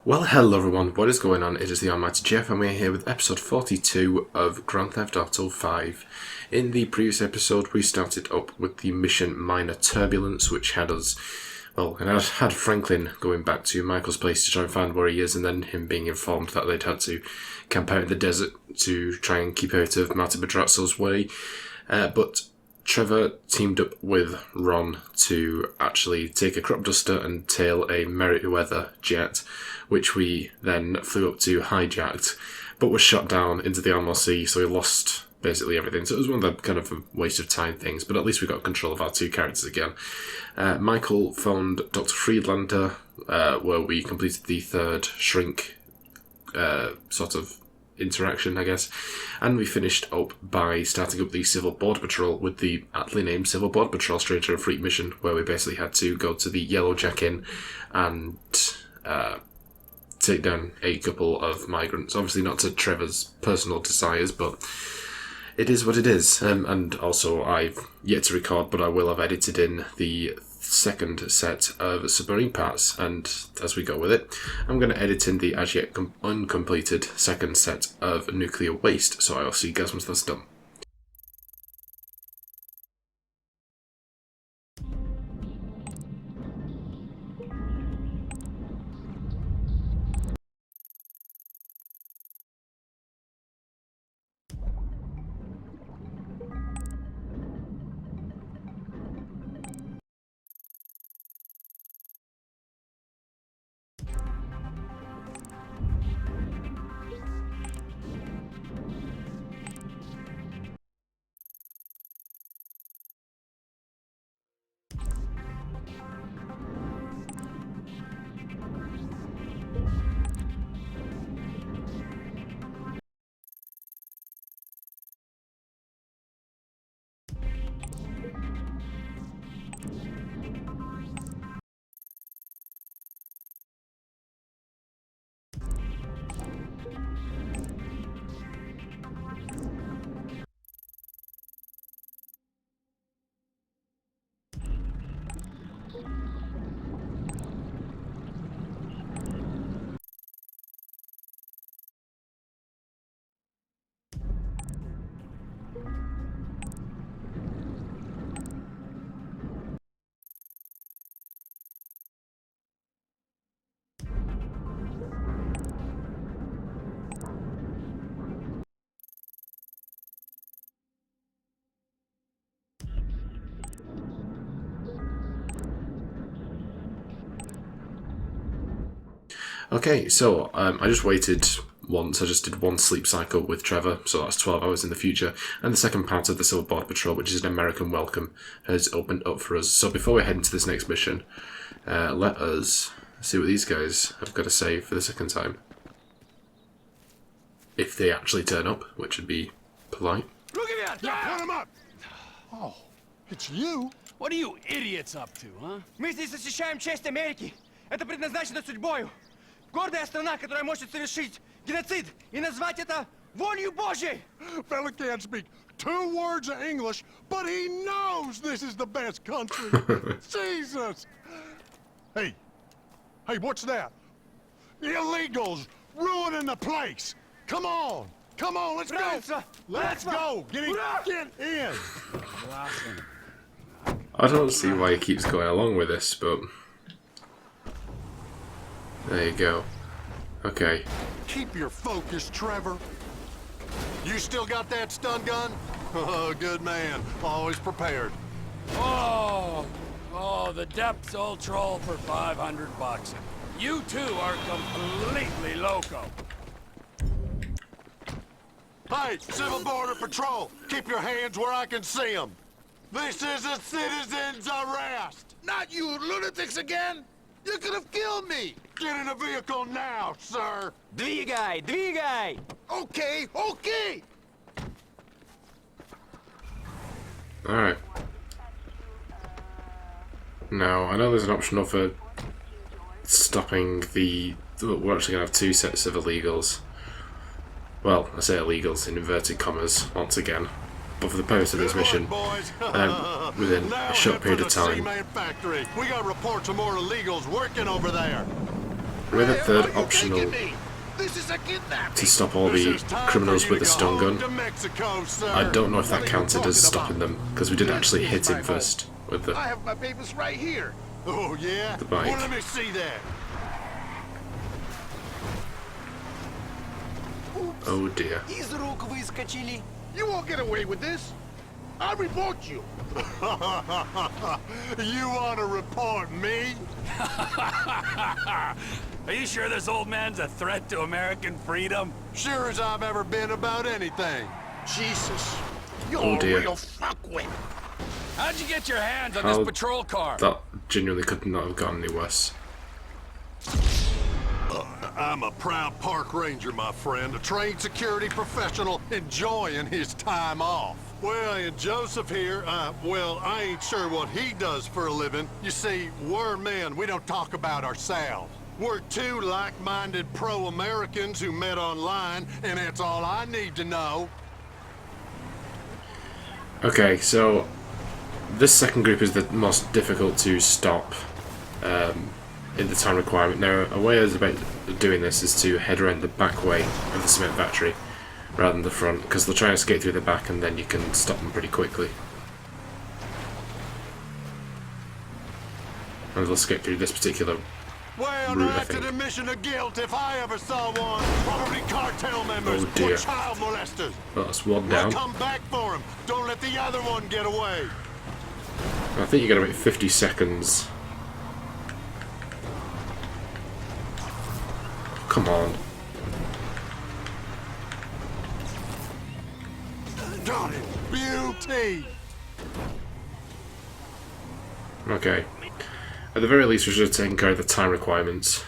Well, hello everyone, what is going on? It is TheAlmightyGeoff and we're here with episode 42 of Grand Theft Auto 5. In the previous episode we started up with the mission Minor Turbulence, which had us, well, and I had Franklin going back to Michael's place to try and find where he is, and then him being informed that they'd had to camp out in the desert to try and keep out of Martin Pedrazzo's way. But Trevor teamed up with Ron to actually take a crop duster and tail a Merriweather jet, which we then flew up to hijacked, but was shot down into the Alamo Sea, so we lost basically everything. So it was one of the kind of a waste of time things, but at least we got control of our two characters again. Michael phoned Dr. Friedlander, where we completed the third shrink sort of interaction, I guess, and we finished up by starting up the Civil Border Patrol with the aptly named Civil Border Patrol Stranger and Freak mission, where we basically had to go to the Yellow Jack Inn and take down a couple of migrants. Obviously not to Trevor's personal desires, but it is what it is. And also I've yet to record, but I will have edited in the second set of submarine parts, and as we go with it, I'm going to edit in the as yet uncompleted second set of nuclear waste, so I'll see you guys once that's done. Okay, so I just waited once. I just did one sleep cycle with Trevor, so that's 12 hours in the future. And the second part of the Civil Border Patrol, which is an American welcome, has opened up for us. So before we head into this next mission, let us see what these guys have got to say for the second time. If they actually turn up, which would be polite. Look at that! Yeah, put him up! Oh, it's you? What are you idiots up to, huh? Мы здесь защищаем честь Америки. Это предназначено судьбою. Гордая страна, которая может совершить геноцид и назвать это волею Божьей. Fella can't speak 2 words of English, but he knows this is the best country. Jesus! Hey, what's that? The illegals ruining the place. Come on, let's go. Let's go. Get in. I don't see why he keeps going along with this, but there you go. Okay. Keep your focus, Trevor. You still got that stun gun? Oh, good man. Always prepared. Oh, the depths all troll for $500. You two are completely loco. Hey, Civil Border Patrol, keep your hands where I can see them. This is a citizen's arrest. Not you lunatics again! You could have killed me! Get in the vehicle now, sir. Двигай! Okay! Alright. Now, I know there's an option for stopping the... We're actually going to have 2 sets of illegals. Well, I say illegals in inverted commas, once again. But for the purpose of this mission, within a short period of time. We got reports of more illegals working over there. with a Where third are you optional taking me? This is a kidnapping. to stop all This the is time criminals for you with a to go stun home gun. to Mexico, sir. I don't know if What that are you counted talking as stopping about? them, because we did actually This hit is him my first with the... I have my papers right here. Oh, yeah? The bike. Well, let me see that. Oh dear. Из рук выскочили. You won't get away with this. I'll report you. You want to report me? Are you sure this old man's a threat to American freedom? Sure as I've ever been about anything. Jesus. You're Oh, dear. a real fuckwit. How'd you get your hands on How- this patrol car? That genuinely could not have gotten any worse. I'm a proud park ranger, my friend, a trained security professional enjoying his time off. Well, and Joseph here, well, I ain't sure what he does for a living. You see, we're men, we don't talk about ourselves. We're two like-minded pro-Americans who met online, and that's all I need to know. Okay, so this second group is the most difficult to stop in the time requirement. Now, a way about doing this is to head around the back way of the cement factory rather than the front, because they'll try and escape through the back and then you can stop them pretty quickly. And they'll escape through this particular Well, route, now I that's think. an admission of guilt if I ever saw one. Probably cartel members Oh, dear. or child molesters. Well, that's one We'll down. come back for him. Don't let the other one get away. I think you got about 50 seconds. Come on. Got it. Beauty. Okay. At the very least, we should have taken care of the time requirements.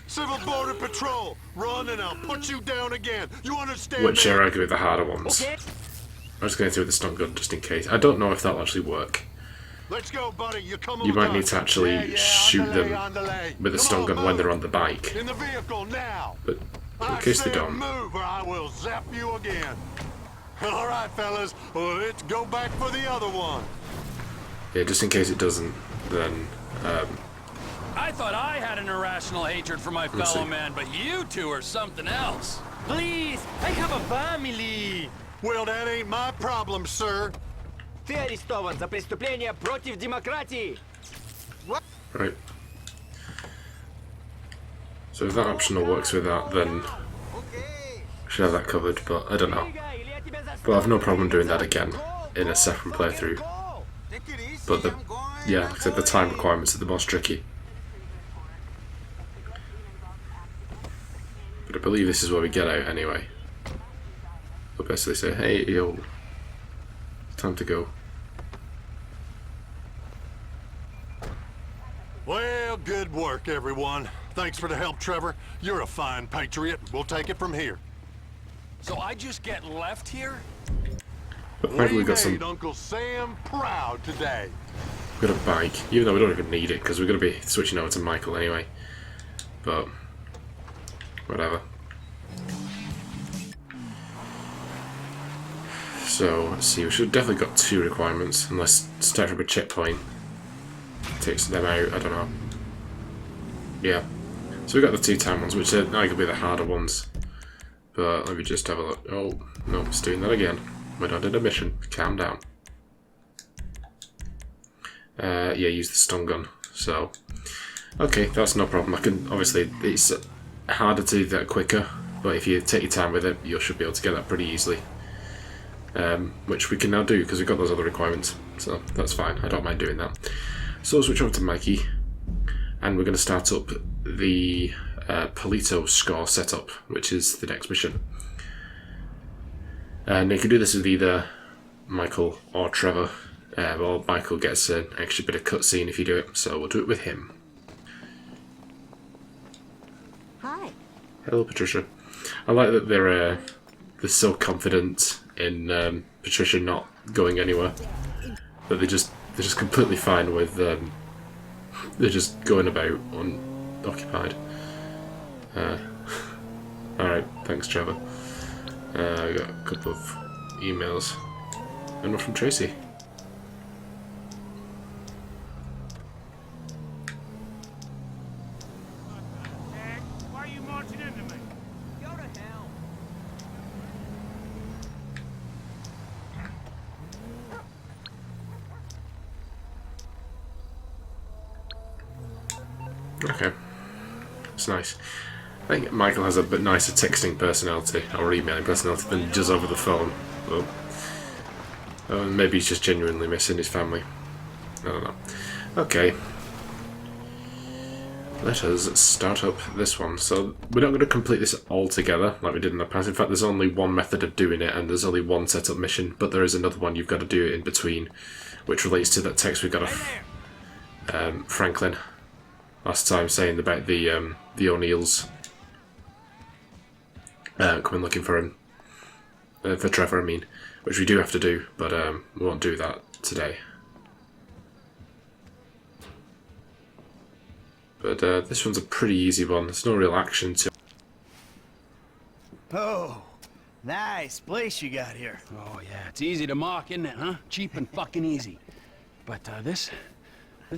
Civil Border Patrol, run and I'll put you down again. You understand Which me? are arguably the harder ones. Okay. I'm just going through with the stun gun just in case. I don't know if that'll actually work. Let's go, buddy. You come You might with need us. to actually Yeah, shoot them underlay. with a Come stun on, gun when move. they're on the bike. In the vehicle now. But in I case they said don't. move or I will zap you again. All right, fellas. Well, let's go back for the other one. Yeah, just in case it doesn't, then I thought I had an irrational hatred for my Let's fellow see. man, but you two are something else. Please, I have a family. Well, that ain't my problem, sir. Ты арестован за преступление против демократии. right. So if that optional works with that, then I should have that covered, but I don't know. But I have no problem doing that again in a second playthrough. But yeah, like I said, the time requirements are the most tricky. But I believe this is where we get out anyway. They'll basically say, hey, yo, time to go. Well, good work, everyone. Thanks for the help, Trevor. You're a fine patriot. We'll take it from here. So I just get left here? But thankfully we've got made some, Uncle Sam proud today. we've got a bike, even though we don't even need it, because we're going to be switching over to Michael anyway. But, whatever. So, let's see, we should have definitely got 2 requirements, unless start from a checkpoint takes them out, I don't know. Yeah. So we got the 2 time ones, which are arguably the harder ones. But let me just have a look. Oh, no, it's doing that again. We're not in a mission. Calm down. Yeah, use the stun gun. So, okay, that's no problem. I can, obviously, it's harder to do that quicker, but if you take your time with it, you should be able to get that pretty easily. Which we can now do, because we've got those other requirements. So, that's fine. I don't mind doing that. So, switch over to Mikey, and we're going to start up the Paleto score setup, which is the next mission. And you can do this with either Michael or Trevor. Well, Michael gets an extra bit of cutscene if you do it, so we'll do it with him. Hi. Hello, Patricia. I like that they're so confident in Patricia not going anywhere. That they're just completely fine with they're just going about unoccupied. Alright, thanks, Trevor. I got a couple of emails. And one from Tracy. That's nice. I think Michael has a bit nicer texting personality, or emailing personality, than he does over the phone. Well, maybe he's just genuinely missing his family. I don't know. Okay. Let us start up this one. So, we're not going to complete this all together, like we did in the past. In fact, there's only one method of doing it, and there's only one setup mission, but there is another one you've got to do it in between, which relates to that text we got off Franklin last time, saying about the O'Neills coming looking for him. For Trevor, I mean. Which we do have to do, but we won't do that today. But this one's a pretty easy one. There's no real action to it. Oh, nice place you got here. Oh, yeah, it's easy to mock, isn't it, huh? Cheap and fucking easy. But this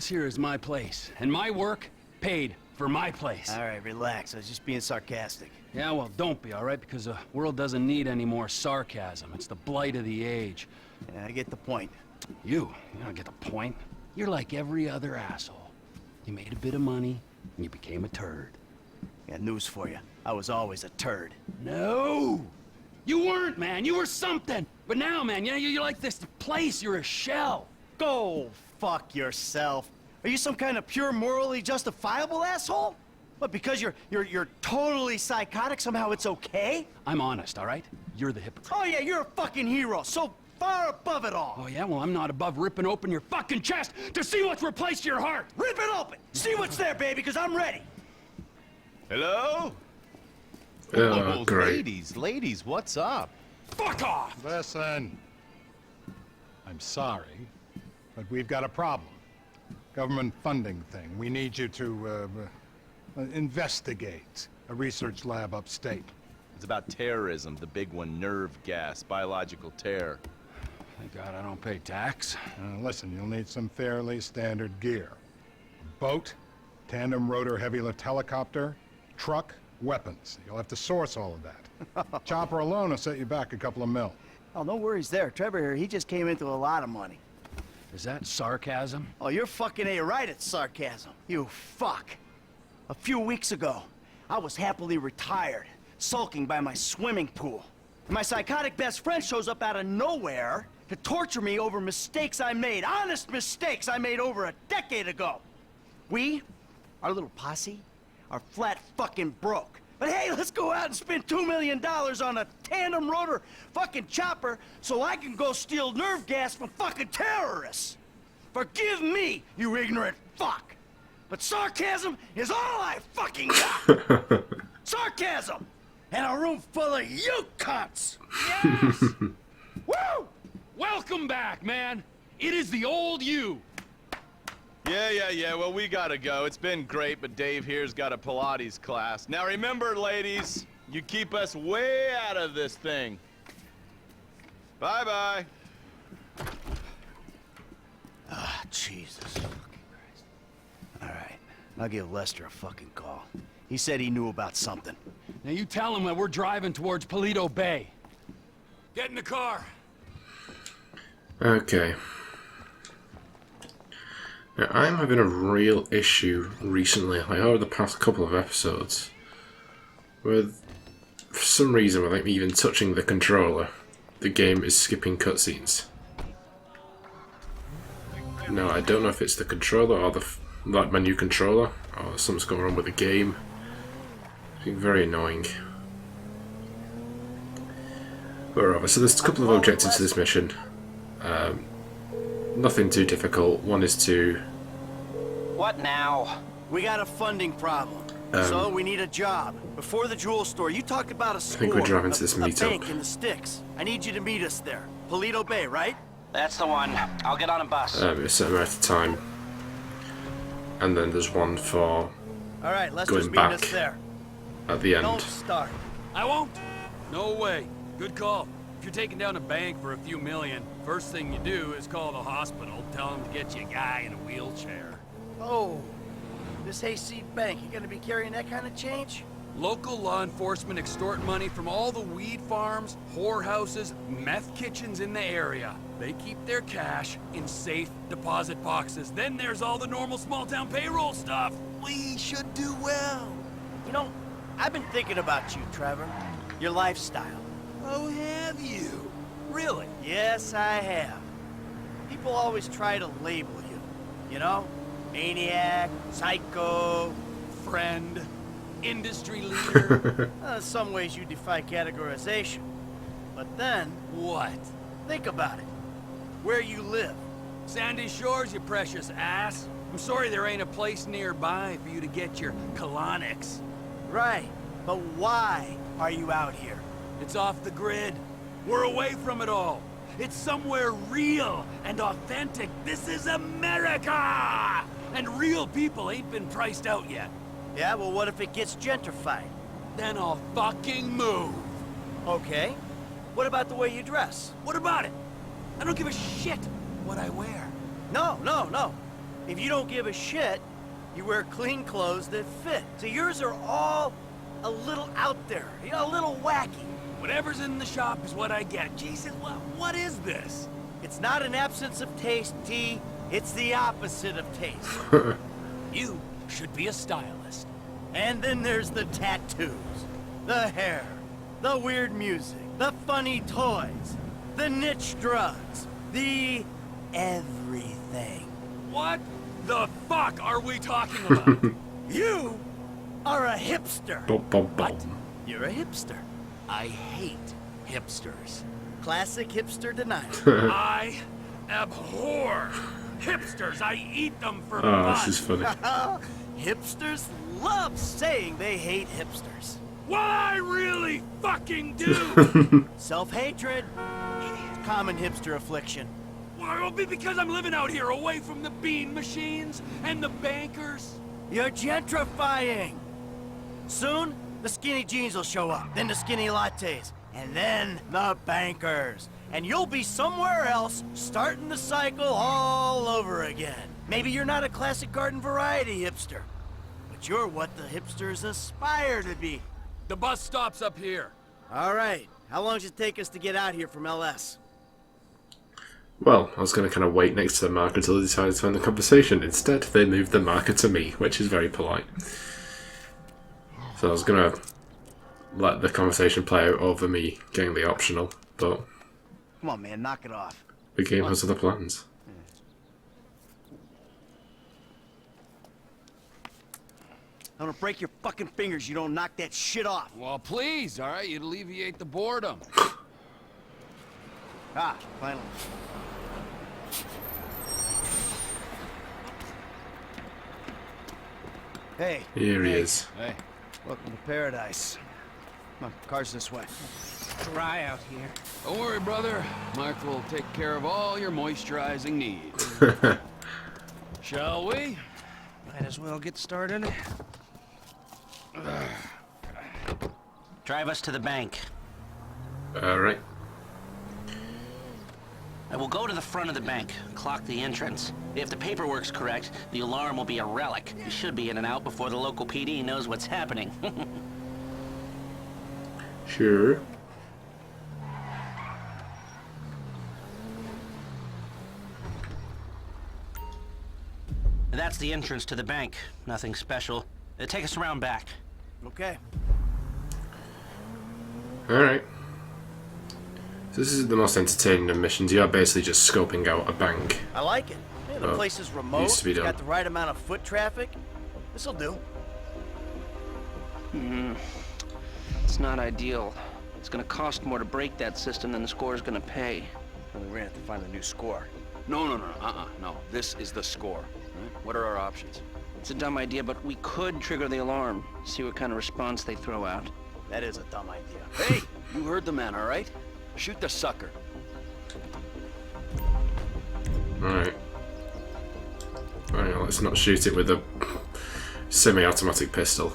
here is my place. And my work paid for my place. All right, relax. I was just being sarcastic. Yeah, well, don't be, all right? Because the world doesn't need any more sarcasm. It's the blight of the age. Yeah, I get the point. You don't get the point. You're like every other asshole. You made a bit of money, and you became a turd. Got news for you. I was always a turd. No! You weren't, man. You were something. But now, man, you're like this place. You're a shell. Go fuck yourself. Are you some kind of pure morally justifiable asshole? What, because you're totally psychotic, somehow it's okay? I'm honest, all right? You're the hypocrite. Oh yeah, you're a fucking hero, so far above it all. Oh, yeah? Well, I'm not above ripping open your fucking chest to see what's replaced your heart. Rip it open! See what's there, baby, because I'm ready. Hello? Oh, great. Ladies, what's up? Fuck off! Listen. I'm sorry, but we've got a problem. Government funding thing. We need you to, investigate a research lab upstate. It's about terrorism, the big one, nerve gas, biological terror. Thank God I don't pay tax. Listen, you'll need some fairly standard gear. Boat, tandem rotor heavy lift helicopter, truck, weapons. You'll have to source all of that. Chopper alone will set you back a couple of mil. Oh, no worries there. Trevor here, he just came into a lot of money. Is that sarcasm? Oh, you're fucking A-right at sarcasm. You fuck. A few weeks ago, I was happily retired, sulking by my swimming pool. My psychotic best friend shows up out of nowhere to torture me over mistakes I made, honest mistakes I made over a decade ago. We, our little posse, are flat fucking broke. But hey, let's go out and spend $2 million on a tandem rotor fucking chopper so I can go steal nerve gas from fucking terrorists. Forgive me, you ignorant fuck. But sarcasm is all I fucking got. Sarcasm! And a room full of you cunts! Yes! Woo! Welcome back, man! It is the old you! Yeah, well, we gotta go. It's been great, but Dave here's got a Pilates class. Now remember, ladies, you keep us way out of this thing. Bye-bye. Ah, Jesus fucking Christ. All right, I'll give Lester a fucking call. He said he knew about something. Now you tell him that we're driving towards Paleto Bay. Get in the car. Okay. Now, I'm having a real issue recently, like over the past couple of episodes, with, for some reason, without me even touching the controller, the game is skipping cutscenes. Now, I don't know if it's the controller or like my new controller, or something's going on with the game. It's been very annoying. Wherever. So there's a couple of objectives to this mission. Nothing too difficult. One is to... What now? We got a funding problem. So we need a job. Before the jewel store, you talked about a score. I think we're driving to this a meetup. bank in the sticks. I need you to meet us there. Paleto Bay, right? That's the one. I'll get on a bus. A certain amount of time. And then there's one for All right, let's going just meet us back there. at the end. Don't start. I won't. No way. Good call. If you're taking down a bank for a few million, first thing you do is call the hospital, tell them to get you a guy in a wheelchair. Oh, this hayseed bank, you gonna be carrying that kind of change? Local law enforcement extort money from all the weed farms, whorehouses, meth kitchens in the area. They keep their cash in safe deposit boxes. Then there's all the normal small-town payroll stuff. We should do well. You know, I've been thinking about you, Trevor. Your lifestyle. Oh, have you? Really? Yes, I have. People always try to label you. You know? Maniac, psycho. Friend, industry leader. In some ways you defy categorization. But then, What? think about it. Where you live. Sandy Shores, you precious ass. I'm sorry there ain't a place nearby for you to get your colonics. Right. But why are you out here? It's off the grid. We're away from it all. It's somewhere real and authentic. This is America! And real people ain't been priced out yet. Yeah, well, what if it gets gentrified? Then I'll fucking move. Okay. What about the way you dress? What about it? I don't give a shit what I wear. No. If you don't give a shit, you wear clean clothes that fit. So yours are all a little out there, you know, a little wacky. Whatever's in the shop is what I get. Jesus, what is this? It's not an absence of taste, T. It's the opposite of taste. You should be a stylist. And then there's the tattoos, the hair, the weird music, the funny toys, the niche drugs, the everything. What the fuck are we talking about? You are a hipster. Bum, bum, bum. You're a hipster. I hate hipsters. Classic hipster denial. I abhor hipsters. I eat them for Oh, fun. this is funny. Hipsters love saying they hate hipsters. What I really fucking do. Self-hatred. Common hipster affliction. Well, it'll be because I'm living out here away from the bean machines and the bankers. You're gentrifying. Soon, the skinny jeans will show up, then the skinny lattes, and then the bankers. And you'll be somewhere else, starting the cycle all over again. Maybe you're not a classic garden variety hipster, but you're what the hipsters aspire to be. The bus stops up here. All right, how long does it take us to get out here from LS? Well, I was going to kind of wait next to the marker until they decided to end the conversation. Instead, they moved the marker to me, which is very polite. So I was going to let the conversation play out over me getting the optional, but Come on, man, knock it off. the game has other plans. I'm gonna break your fucking fingers. You don't knock that shit off. Well, please, all right? You'd alleviate the boredom. Ah, finally. Hey, Here he is. Hey. welcome to paradise. Come on, car's this way. Dry out here. Don't worry, brother. Mark will take care of all your moisturizing needs. Shall we? Might as well get started. Drive us to the bank. Alright. I will go to the front of the bank, clock the entrance. If the paperwork's correct, the alarm will be a relic. You should be in and out before the local PD knows what's happening. Sure. That's the entrance to the bank. Nothing special. Take us around back. Okay. Alright. So this is the most entertaining of missions. You are basically just scoping out a bank. I like it. Yeah, the Oh, place is remote. needs to be It's done. got the right amount of foot traffic. This'll do. It's not ideal. It's gonna cost more to break that system than the score's gonna pay. Well, we're gonna have to find a new score. No. This is the score. Right? What are our options? It's a dumb idea, but we could trigger the alarm, see what kind of response they throw out. That is a dumb idea. Hey, you heard the man, all right? Shoot the sucker. Alright. Alright, let's not shoot it with a semi-automatic pistol.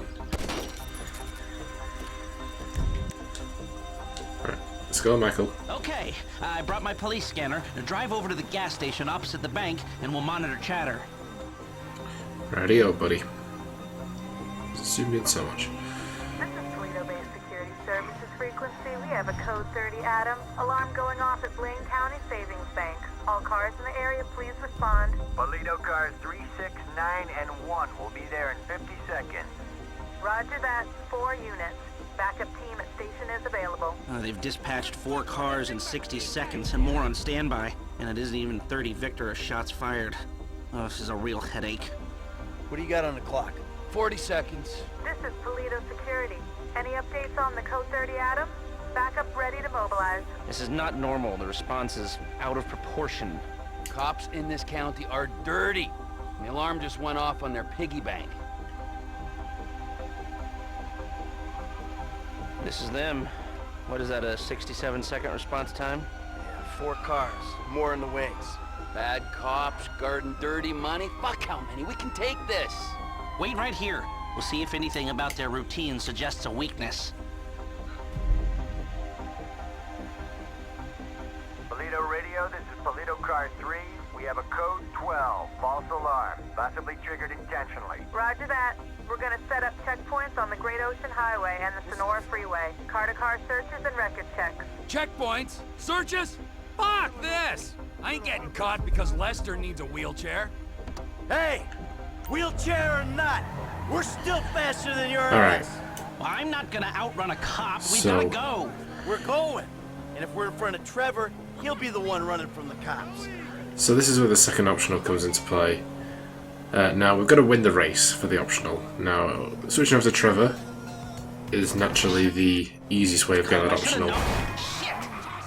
Alright, let's go, Michael. Okay, I brought my police scanner. Drive over to the gas station opposite the bank, and we'll monitor chatter. Radio, buddy. Zoomed in so much. This is Paleto Bay Security Services frequency. We have a code 30 Adam. Alarm going off at Blaine County Savings Bank. All cars in the area, please respond. Paleto cars 3, 6, 9, and 1 will be there in 50 seconds. Roger that. 4 units. Backup team at station is available. They've dispatched 4 cars in 60 seconds and more on standby. And it isn't even 30 Victor or shots fired. Oh, this is a real headache. What do you got on the clock? 40 seconds. This is Paleto Security. Any updates on the Code 30 Adam? Backup ready to mobilize. This is not normal. The response is out of proportion. Cops in this county are dirty. The alarm just went off on their piggy bank. This is them. What is that, a 67-second response time? Yeah, 4 cars. More in the wings. Bad cops, guarding dirty money. Fuck how many? We can take this. Wait right here. We'll see if anything about their routine suggests a weakness. Paleto Radio, this is Paleto Car 3. We have a code 12, false alarm, possibly triggered intentionally. Roger that. We're gonna set up checkpoints on the Great Ocean Highway and the Sonora Freeway. Car-to-car searches and record checks. Checkpoints? Searches? Fuck this! I ain't getting caught because Lester needs a wheelchair. Hey! Wheelchair or not, we're still faster than your Alright. ass. Well, I'm not gonna outrun a cop. We So- gotta go. We're going. And if we're in front of Trevor, he'll be the one running from the cops. So this is where the second optional comes into play. Now we've got to win the race for the optional. Now switching over to Trevor is naturally the easiest way of getting that optional, Shit!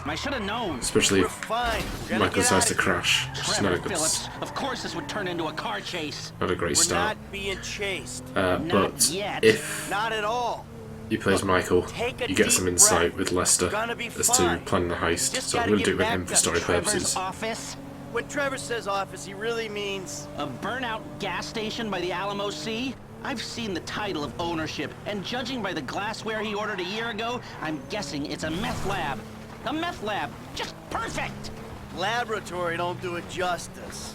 I should have known. especially We're if fine. We're gonna Michael get out decides to of here. crash. It's just not a Trevor good, Phillips. Of course this would turn into a car chase. not a great We're start. not being chased. Not But yet. if Not at all. you play as Michael, Take a you get some deep insight breath. with Lester Gonna be as to fine. planning the heist. Just So I'm gotta going to do it get with him back for up story to Trevor's purposes. office. When Trevor says office, he really means... A burnout gas station by the Alamo Sea? I've seen the title of ownership, and judging by the glassware he ordered a year ago, I'm guessing it's a meth lab. A meth lab. Just perfect! Laboratory don't do it justice.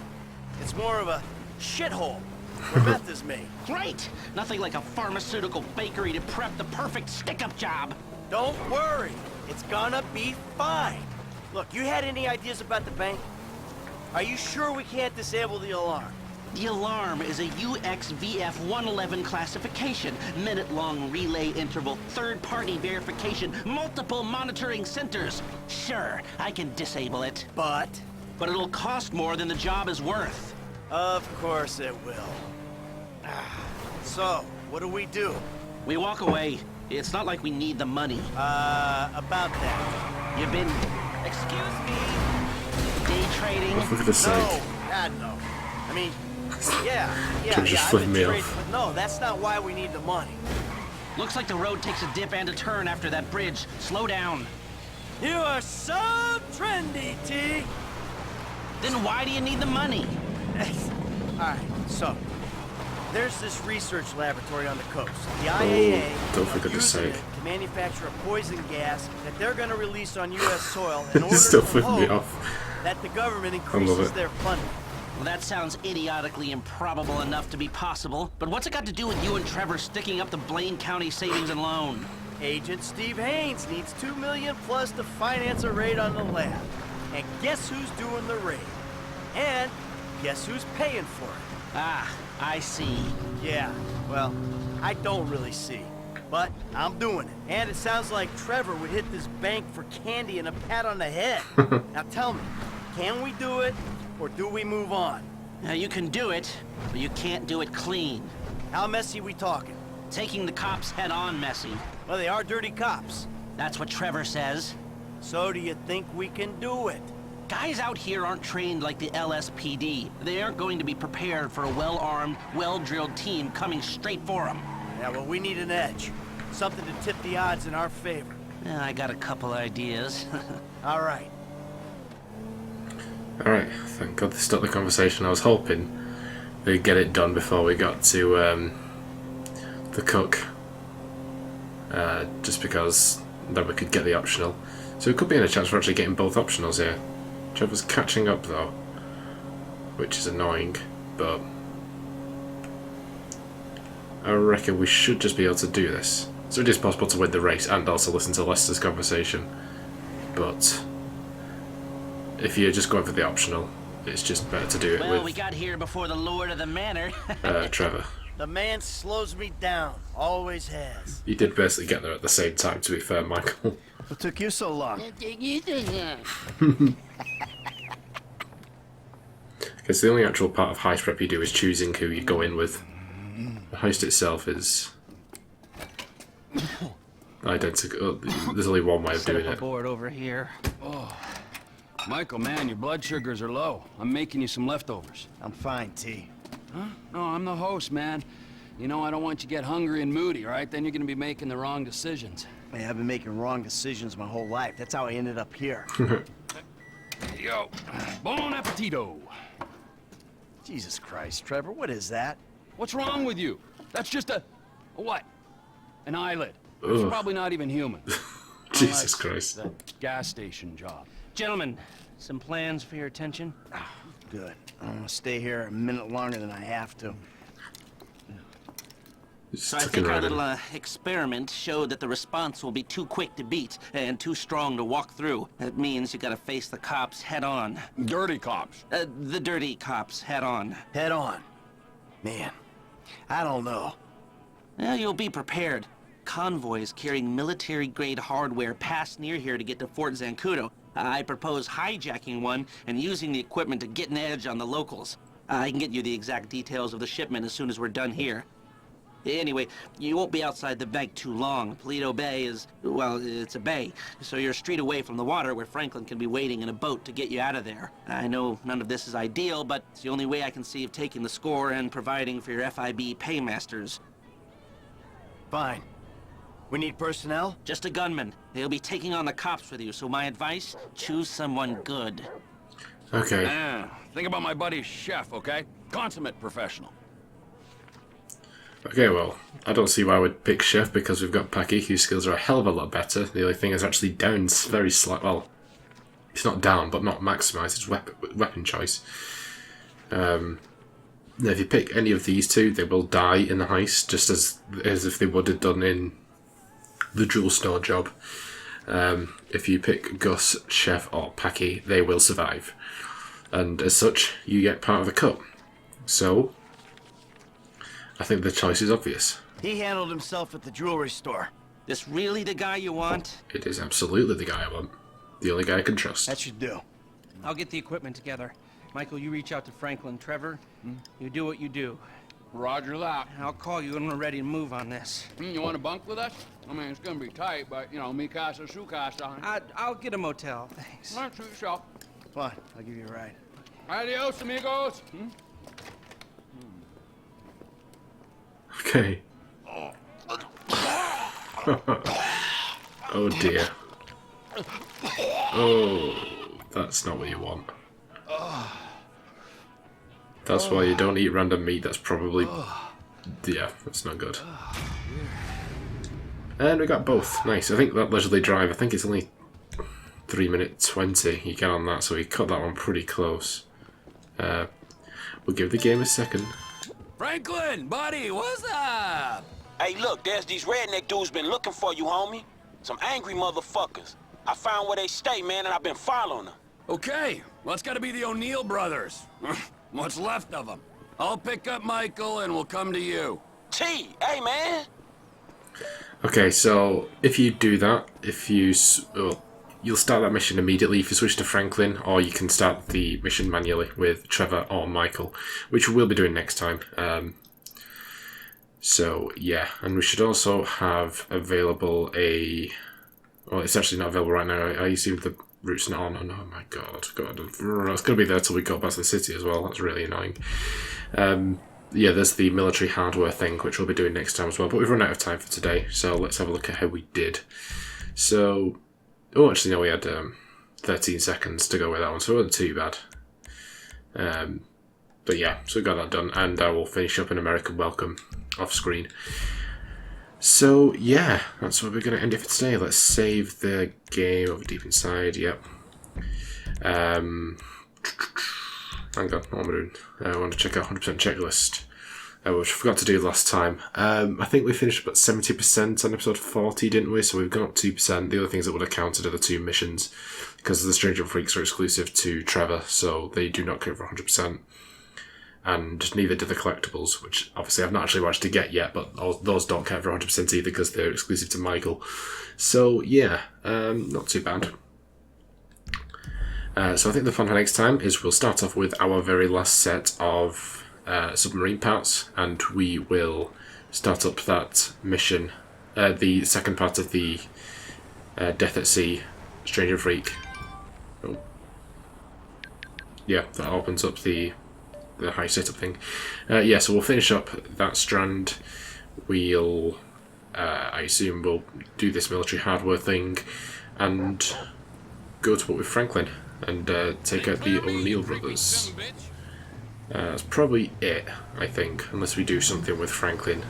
It's more of a shithole where meth is made. Great! Nothing like a pharmaceutical bakery to prep the perfect stick-up job. Don't worry. It's gonna be fine. Look, you had any ideas about the bank? Are you sure we can't disable the alarm? The alarm is a UXVF 111 classification, minute-long relay interval, third-party verification, multiple monitoring centers. Sure, I can disable it. But It'll cost more than the job is worth. of course it will. So, what do? We walk away. It's not like we need the money. About that. You've been... Excuse me? Day trading? For goodness sake. No, God no. I mean, yeah, Could've just I've flipped been me trading, off. but no, that's not why we need the money. Looks like the road takes a dip and a turn after that bridge. Slow down. You are so trendy, T. Then why do you need the money? Alright, so there's this research laboratory on the coast. The IAA don't for goodness using sake. it to manufacture a poison gas that they're gonna release on US soil in order It's still to flipping me hope off. that the government love increases it. their funding. Well, that sounds idiotically improbable enough to be possible. But what's it got to do with you and Trevor sticking up the Blaine County Savings and Loan? Agent Steve Haynes needs $2 million plus to finance a raid on the lab. And guess who's doing the raid? And guess who's paying for it? Ah, I see. Yeah, well, I don't really see. But I'm doing it. And it sounds like Trevor would hit this bank for candy and a pat on the head. Now tell me, can we do it, or do we move on? Now, you can do it, but you can't do it clean. How messy we talking? Taking the cops head-on messy. Well, they are dirty cops. That's what Trevor says. So do you think we can do it? Guys out here aren't trained like the LSPD. They aren't going to be prepared for a well-armed, well-drilled team coming straight for them. Yeah, well, we need an edge. Something to tip the odds in our favor. Yeah, I got a couple ideas. All right. Alright, thank God they stopped the conversation. I was hoping they'd get it done before we got to the cook. Just because then we could get the optional. So it could be in a chance for actually getting both optionals here. Trevor's catching up though, which is annoying, but I reckon we should just be able to do this. So it is possible to win the race and also listen to Lester's conversation. But if you're just going for the optional, it's just better to do it Well, we with got here before the Lord of the Manor. Trevor. The man slows me down. Always has. You did basically get there at the same time, to be fair, Michael. What took you so long? Because the only actual part of heist prep you do is choosing who you go in with. The heist itself is identical. There's only one way of doing it. Board over here. Oh, Michael, man, your blood sugars are low. I'm making you some leftovers. I'm fine, T. Huh? No, I'm the host, man. You know, I don't want you to get hungry and moody, right? Then you're gonna be making the wrong decisions. Man, I've been making wrong decisions my whole life. That's how I ended up here. Yo, bon appetito. Jesus Christ, Trevor, what is that? What's wrong with you? That's just a what? An eyelid. It's probably not even human. Jesus Christ. That gas station job. Gentlemen, some plans for your attention? Good. I'm gonna stay here a minute longer than I have to. So I think our little experiment showed that the response will be too quick to beat and too strong to walk through. That means you gotta face the cops head on. Dirty cops. The dirty cops head on. Head on. Man, I don't know. Well, you'll be prepared. Convoys carrying military-grade hardware pass near here to get to Fort Zancudo. I propose hijacking one and using the equipment to get an edge on the locals. I can get you the exact details of the shipment as soon as we're done here. Anyway, you won't be outside the bank too long. Paleto Bay is, well, it's a bay, so you're a street away from the water where Franklin can be waiting in a boat to get you out of there. I know none of this is ideal, but it's the only way I can see of taking the score and providing for your FIB paymasters. Fine. We need personnel? Just a gunman. They'll be taking on the cops with you, so my advice, choose someone good. Okay. Think about my buddy Chef, okay? Consummate professional. Okay, well, I don't see why I would pick Chef because we've got Packy, whose skills are a hell of a lot better. The only thing is actually down very slight. Well, it's not down, but not maximised. It's weapon choice. Now, if you pick any of these two, they will die in the heist, just as if they would have done in the jewel store job. If you pick Gus, Chef, or Packy, they will survive, and as such, you get part of the cut. So, I think the choice is obvious. He handled himself at the jewelry store. This really the guy you want? It is absolutely the guy I want. The only guy I can trust. That should do. I'll get the equipment together. Michael, you reach out to Franklin. Trevor, you do what you do. Roger that. I'll call you when we're ready to move on this. You want to bunk with us? I mean, it's gonna be tight, but, you know, mi casa, su casa. I'll get a motel, thanks. All right, suit yourself. Fine, I'll give you a ride. Adios, amigos. Okay. Oh dear. Oh, that's not what you want. That's why you don't eat random meat. That's probably... Yeah, that's not good. And we got both. Nice. I think that leisurely drive, I think it's only 3 minutes 20 you get on that, so we cut that one pretty close. We'll give the game a second. Franklin, buddy, what's up? Hey, look, there's these redneck dudes been looking for you, homie. Some angry motherfuckers. I found where they stay, man, and I've been following them. Okay, well, it's gotta be the O'Neill brothers. What's left of them. I'll pick up Michael and we'll come to you. T, hey, man. Okay, so if you do that, you'll start that mission immediately if you switch to Franklin, or you can start the mission manually with Trevor or Michael, which we'll be doing next time. So yeah, and we should also have available well, it's actually not available right now. I assume the route's not on. Oh no, my God, it's going to be there till we go back to the city as well. That's really annoying. Yeah, there's the military hardware thing, which we'll be doing next time as well, but we've run out of time for today, so let's have a look at how we did. So, oh, actually, no, we had 13 seconds to go with that one, so it wasn't too bad. But yeah, so we got that done, and I will finish up an American Welcome off screen. So yeah, that's where we're going to end it for today. Let's save the game over deep inside. Yep. Hang on, what am I doing? I want to check out 100% checklist, which I forgot to do last time. I think we finished about 70% on episode 40, didn't we? So we've gone up 2%. The other things that would have counted are the 2 missions, because the Stranger Freaks are exclusive to Trevor, so they do not count for 100%. and neither do the collectibles, which obviously I've not actually managed to get yet, but those don't count for 100% either because they're exclusive to Michael. So yeah, not too bad. So I think the plan for next time is we'll start off with our very last set of submarine parts, and we will start up that mission, the second part of the Death at Sea, Stranger Freak. Oh. Yeah, that opens up the high setup thing. Yeah, so we'll finish up that strand. We'll, I assume we'll do this military hardware thing and go to what with Franklin and take out the O'Neill brothers. That's probably it, I think, unless we do something with Franklin.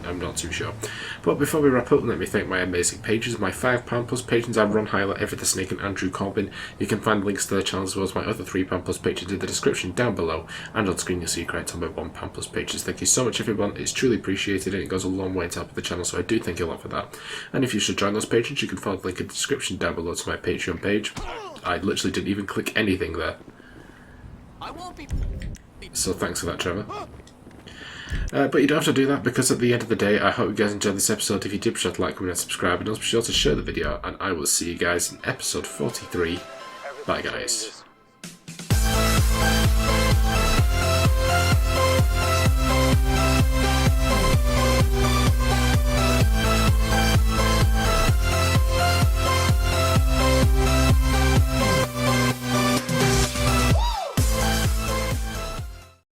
I'm not too sure. But before we wrap up, let me thank my amazing pages. My £5+ patrons are Ron Hyler, Everett the Snake and Andrew Corbyn. You can find links to their channels as well as my other £3+ patrons in the description down below, and on screen you'll see correct on my £1+ patrons. Thank you so much everyone, it's truly appreciated and it goes a long way to help the channel, so I do thank you a lot for that. And if you should join those patrons, you can follow the link in the description down below to my Patreon page. I literally didn't even click anything there. So thanks for that, Trevor. But you don't have to do that, because at the end of the day, I hope you guys enjoyed this episode. If you did, be sure to like, comment and subscribe, and also be sure to share the video, and I will see you guys in episode 43. Bye guys.